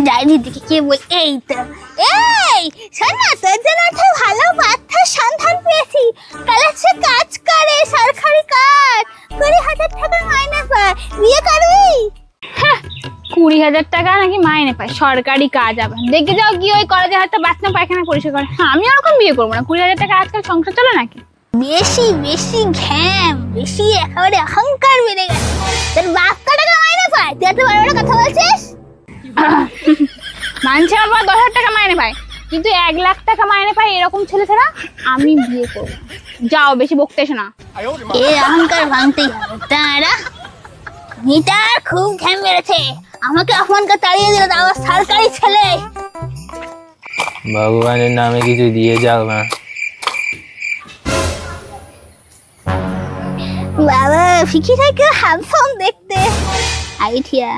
ডায়েরির দিকে কে বল? এই তো, এই শোন না, তোর জন্য একটা ভালো পাত্রের সন্ধান পেয়েছি। কালেজে কাজ করে, সরকারি কাজ, 20,000 টাকা মাইনে পায়। বিয়ে করবি? 20,000 টাকা নাকি মাইনে পায়, সরকারি কাজ। আবার দেখে যাও কি ওই কলেজে হয়তো বাথরুম পায়খানা পরিষ্কার করে। আমি ওরকম বিয়ে করবো না। 20,000 টাকা আজকাল সংসার চলে নাকি? বেশি বেশি ঘ্যাম, বেশি একেবারে অহংকার বেড়ে গেছে। তোর বাপ ক টাকা মাইনে পায়? তুই এত বড় বড় কথা বলছিস? মানছে আমার 10,000 টাকা মাইনে পায়, কিন্তু 1 লাখ টাকা মাইনে পায় এরকম ছেলে ছাড়া আমি বিয়ে করবো না। যাও, বেশি বকতে এসো না। এই অহংকার ভাঙতেই হবে। তারা মিটার খুব ঘ্যাম বেড়েছে, আমাকে অপমানকে তাড়িয়ে দিল, তাও আবার সরকারি ছেলে। ভগবানের নামে কিছু দিয়ে যাও না। বাবা ফিকি থেকে হ্যান্ডসাম দেখতে। আইডিয়া